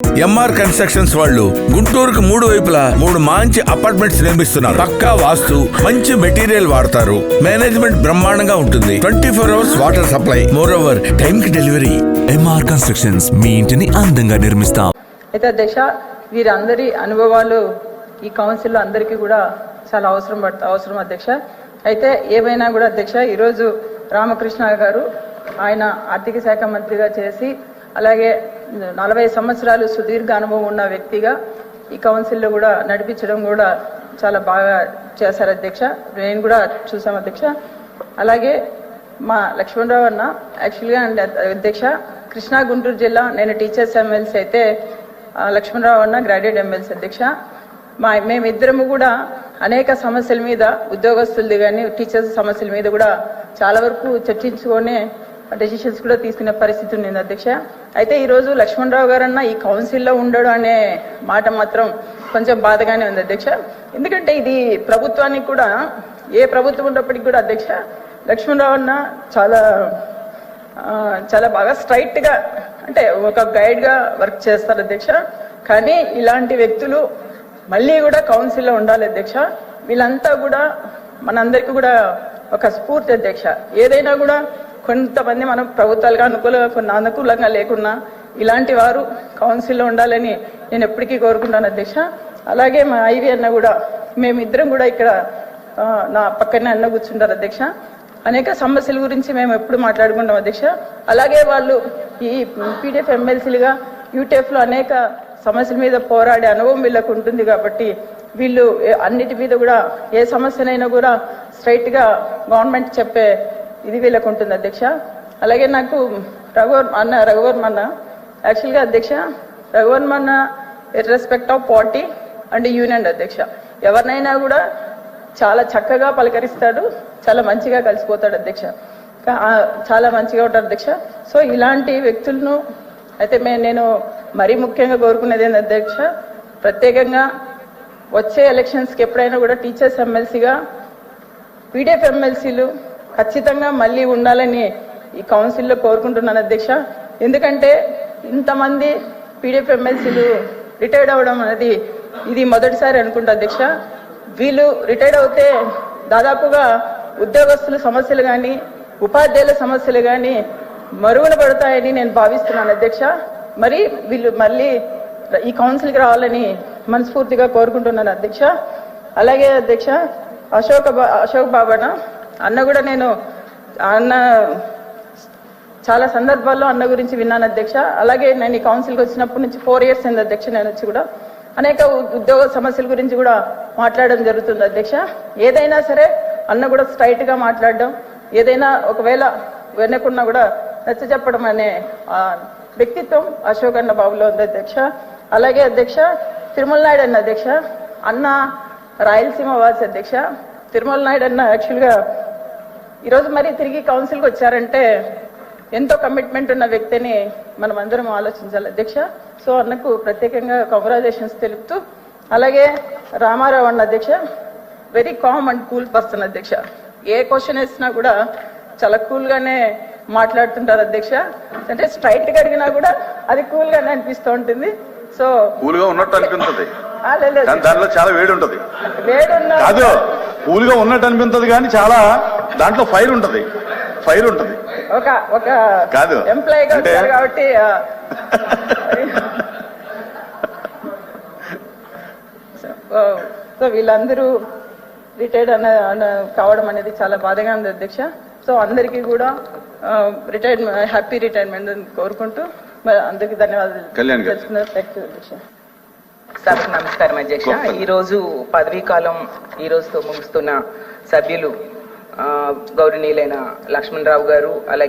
MR constructions వాళ్ళు గుంటూరుకు 3 వైపులా 3 మంచి అపార్ట్మెంట్స్ నిర్మిస్తున్నారు. పక్కా వాస్తు, మంచి మెటీరియల్ వాడతారు. మేనేజ్మెంట్ బ్రహ్మాండంగా ఉంటుంది. 24 hours water supply, more over time కి డెలివరీ. ఎంఆర్ కన్స్ట్రక్షన్స్ మీ ఇంటిని అందంగా నిర్మిస్తాం. అయితే అధ్యక్ష, వీరందరి అనుభవాలు ఈ కౌన్సిల్లో అందరికీ కూడా చాలా అవసరం అధ్యక్ష. అయితే ఏమైనా కూడా అధ్యక్ష, ఈరోజు రామకృష్ణ గారు ఆయన ఆర్థిక శాఖ మంత్రిగా చేసి అలాగే 40 సంవత్సరాలు సుదీర్ఘ అనుభవం ఉన్న వ్యక్తిగా ఈ కౌన్సిల్లో కూడా నడిపించడం కూడా చాలా బాగా చేశారు అధ్యక్ష. నేను కూడా చూసాం అధ్యక్ష. అలాగే మా లక్ష్మణరావు అన్న యాక్చువల్గా అధ్యక్ష, కృష్ణా గుంటూరు జిల్లా నేను టీచర్స్ ఎమ్మెల్సీ అయితే లక్ష్మణరావు అన్న గ్రాడ్యుయేట్ ఎమ్మెల్సీ అధ్యక్ష. మేమిద్దరము కూడా అనేక సమస్యల మీద, ఉద్యోగస్తులది కానీ టీచర్స్ సమస్యల మీద కూడా చాలా వరకు చర్చించుకొని డెసిషన్స్ కూడా తీసుకునే పరిస్థితి ఉంది అధ్యక్ష. అయితే ఈరోజు లక్ష్మణరావు గారన్న ఈ కౌన్సిల్లో ఉండడు అనే మాట మాత్రం కొంచెం బాధగానే ఉంది అధ్యక్ష. ఎందుకంటే ఇది ప్రభుత్వానికి కూడా, ఏ ప్రభుత్వం ఉన్నప్పటికీ కూడా అధ్యక్ష, లక్ష్మణరావు అన్న చాలా బాగా స్ట్రైట్గా, అంటే ఒక గైడ్గా వర్క్ చేస్తారు అధ్యక్ష. కానీ ఇలాంటి వ్యక్తులు మళ్ళీ కూడా కౌన్సిల్లో ఉండాలి అధ్యక్ష. వీళ్ళంతా కూడా మనందరికీ కూడా ఒక స్ఫూర్తి అధ్యక్ష. ఏదైనా కూడా కొంతమంది మనం ప్రభుత్వాలుగా కొన్ని అనుకూలంగా లేకున్నా ఇలాంటి వారు కౌన్సిల్లో ఉండాలని నేను ఎప్పటికీ కోరుకుంటాను అధ్యక్ష. అలాగే మా ఐవి అన్న కూడా, మేమిద్దరం కూడా ఇక్కడ నా పక్కనే అన్న కూర్చుంటారు అధ్యక్ష. అనేక సమస్యల గురించి మేము ఎప్పుడు మాట్లాడుకుంటాం అధ్యక్ష. అలాగే వాళ్ళు ఈ పీడిఎఫ్ ఎమ్మెల్సీలుగా యూటీఎఫ్లో అనేక సమస్యల మీద పోరాడే అనుభవం వీళ్ళకు ఉంటుంది కాబట్టి వీళ్ళు అన్నిటి మీద కూడా ఏ సమస్యనైనా కూడా స్ట్రైట్గా గవర్నమెంట్ చెప్పే ఇది వీళ్ళకు ఉంటుంది అధ్యక్ష. అలాగే నాకు రఘువర్మన్న యాక్చువల్గా అధ్యక్ష, రఘువర్మన్న ఇర్రెస్పెక్ట్ ఆఫ్ పార్టీ అండ్ యూనియన్ అధ్యక్ష, ఎవరినైనా కూడా చాలా చక్కగా పలకరిస్తాడు, చాలా మంచిగా కలిసిపోతాడు అధ్యక్ష, చాలా మంచిగా ఉంటాడు అధ్యక్ష. సో ఇలాంటి వ్యక్తులను అయితే నేను మరీ ముఖ్యంగా కోరుకునేది ఏంటి అధ్యక్ష, ప్రత్యేకంగా వచ్చే ఎలక్షన్స్కి ఎప్పుడైనా కూడా టీచర్స్ ఎమ్మెల్సీగా పీడిఎఫ్ ఎమ్మెల్సీలు ఖచ్చితంగా మళ్ళీ ఉండాలని ఈ కౌన్సిల్లో కోరుకుంటున్నాను అధ్యక్ష. ఎందుకంటే ఇంతమంది పీడిఎఫ్ ఎమ్మెల్సీలు రిటైర్డ్ అవ్వడం అనేది ఇది మొదటిసారి అనుకుంటా అధ్యక్ష. వీళ్ళు రిటైర్డ్ అవుతే దాదాపుగా ఉద్యోగస్తుల సమస్యలు కానీ, ఉపాధ్యాయుల సమస్యలు కానీ మరుగున పడతాయని నేను భావిస్తున్నాను అధ్యక్ష. మరి వీళ్ళు మళ్ళీ ఈ కౌన్సిల్కి రావాలని మనస్ఫూర్తిగా కోరుకుంటున్నాను అధ్యక్ష. అలాగే అధ్యక్ష, అశోక్ బాబన్న అన్న కూడా నేను చాలా సందర్భాల్లో అన్న గురించి విన్నాను అధ్యక్ష. అలాగే నేను ఈ కౌన్సిల్కి వచ్చినప్పటి నుంచి 4 years అయింది అధ్యక్ష. నేను వచ్చి కూడా అనేక ఉద్యోగ సమస్యల గురించి కూడా మాట్లాడడం జరుగుతుంది అధ్యక్ష. ఏదైనా సరే అన్న కూడా స్ట్రైట్గా మాట్లాడడం, ఏదైనా ఒకవేళ వెనకున్నా కూడా నచ్చ చెప్పడం అనే వ్యక్తిత్వం అశోక్ అన్న బాబులో ఉంది అధ్యక్ష. అలాగే అధ్యక్ష, తిరుమల నాయుడు అన్న అధ్యక్ష, అన్న రాయలసీమ వాసి అధ్యక్ష. తిరుమల నాయుడు అన్న యాక్చువల్గా ఈరోజు మరి తిరిగి కౌన్సిల్కి వచ్చారంటే ఎంతో కమిట్మెంట్ ఉన్న వ్యక్తిని మనం అందరం ఆలోచించాలి అధ్యక్ష. సో అన్నకు ప్రత్యేకంగా కంగ్రాచులేషన్స్ తెలుపుతూ, అలాగే రామారావు అన్న అధ్యక్ష, very calm and cool person అధ్యక్ష. ఏ క్వశ్చన్ వేసినా కూడా చాలా కూల్గానే మాట్లాడుతుంటారు అధ్యక్ష. అంటే స్ట్రైట్గా అడిగినా కూడా అది కూల్గానే అనిపిస్తూ ఉంటుంది. సో కూల్గా ఉన్నట్టు అనిపిస్తుంది, దాంట్లో చాలా వేడి ఉంటుంది. కాదు, కూల్గా ఉన్నట్టు అనిపిస్తుంది కానీ చాలా దాంట్లో ఫైర్ ఉంటుంది. ఒక కాదు ఎంప్లాయీగా వచ్చారు కాబట్టి సో వీళ్ళందరూ రిటైర్డ్ కావడం అనేది చాలా బాధగా ఉంది అధ్యక్ష. సో అందరికీ కూడా హ్యాపీ రిటైర్మెంట్ కోరుకుంటూ అందరికీ ధన్యవాదాలు. సభకు నమస్కారం అధ్యక్ష. ఈరోజు పదవీ కాలం ఈ రోజుతో ముగుస్తున్న సభ్యులు గౌరవనీయులైన లక్ష్మణరావు గారు, అలాగే